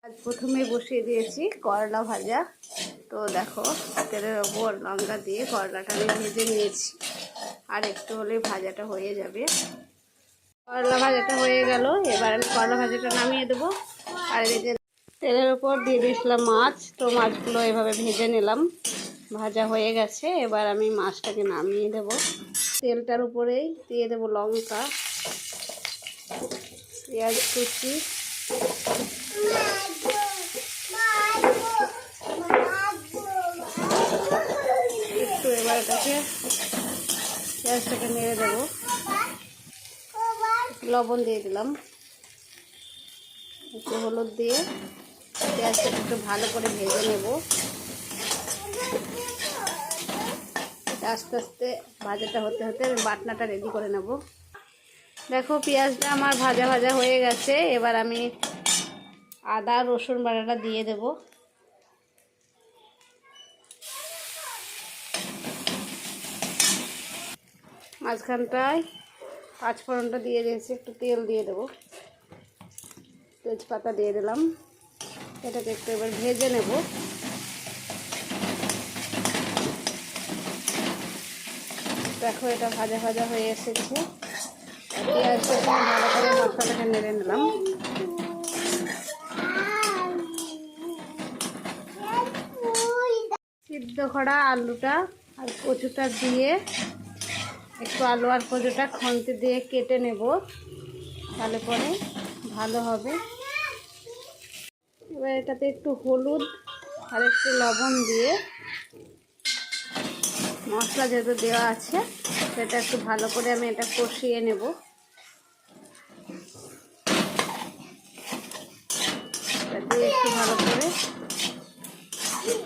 আজ প্রথমে বসিয়ে দিয়েছি করলা ভাজা। তো দেখো তেলের ওপর লঙ্কা দিয়ে করলাটা আমি ভেজে নিয়েছি, আর একটু হলে ভাজাটা হয়ে যাবে। করলা ভাজাটা হয়ে গেল, এবার আমি করলা ভাজাটা নামিয়ে দেবো। আর এই যে তেলের ওপর দিয়ে দিয়েছিলাম মাছ, তো মাছগুলো এভাবে ভেজে নিলাম, ভাজা হয়ে গেছে। এবার আমি মাছটাকে নামিয়ে দেব। তেলটার উপরেই দিয়ে দেবো লঙ্কা, পেঁয়াজ কুচি, একটু এবার এটাকে পেঁয়াজটাকে নেড়ে দেবো। লবণ দিয়ে দিলাম, একটু হলুদ দিয়ে পেঁয়াজটাকে একটু ভালো করে ভেজে নেব। আস্তে আস্তে ভাজাটা হতে হতে আমি বাটনাটা রেডি করে নেব। দেখো পেঁয়াজটা আমার ভাজা ভাজা হয়ে গেছে। এবার আমি আদা রসুন বাটাটা দিয়ে দেব। মাঝখানটায় পাঁচফোড়নটা দিয়ে দিয়েছি, একটু তেল দিয়ে দেবো, তেজপাতা দিয়ে দিলাম। এটাকে একটু এবার ভেজে নেব। দেখো এটা ভাজা ভাজা হয়ে এসেছে। পেঁয়াজটা ভালো করে মশলাটাকে নেড়ে নিলাম। সিদ্ধ করা আলুটা আর কচুটা দিয়ে একটু আলু আর কচুটা খন্তি দিয়ে কেটে নেব, তাহলে পরে ভালো হবে। এবার এটাতে একটু হলুদ আর একটু লবণ দিয়ে, মশলা যেহেতু দেওয়া আছে সেটা একটু ভালো করে আমি এটা কষিয়ে নেব। দিয়ে একটু ভালো করে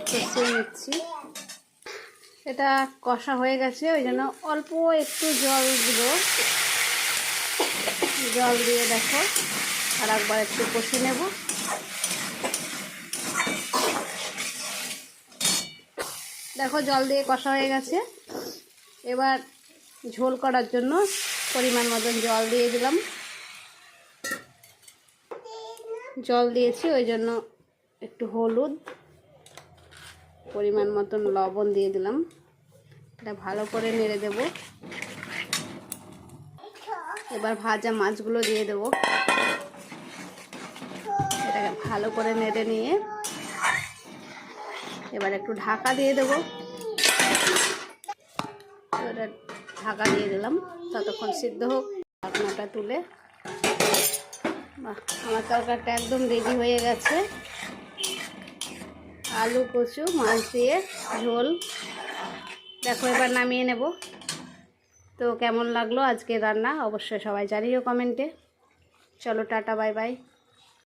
কষিয়ে নিচ্ছি। এটা কষা হয়ে গেছে, ওই জন্য অল্প একটু জল দিব। জল দিয়ে দেখো আর একবার একটু কষিয়ে নেব। দেখো জল দিয়ে কষা হয়ে গেছে। এবার ঝোল করার জন্য পরিমাণ মতন জল দিয়ে দিলাম। জল দিয়েছি ওই জন্য একটু হলুদ, পরিমাণ মতন লবণ দিয়ে দিলাম। এটা ভালো করে নেড়ে দেব। এবার ভাজা মাছগুলো দিয়ে দেব। এটাকে ভালো করে নেড়ে নিয়ে এবার একটু ঢাকা দিয়ে দেব। ওটা ঢাকা দিয়ে দিলাম, ততক্ষণ সিদ্ধ হোক। ঢাকনাটা তুলে আমার তরকারিটা একদম রেডি হয়ে গেছে। আলু কচু মাছ দিয়ে ঝোল। দেখো এবার নামিয়ে নেব। তো কেমন লাগলো আজকে রান্না অবশ্যই সবাই জানিও কমেন্টে। চলো টাটা, বাই বাই।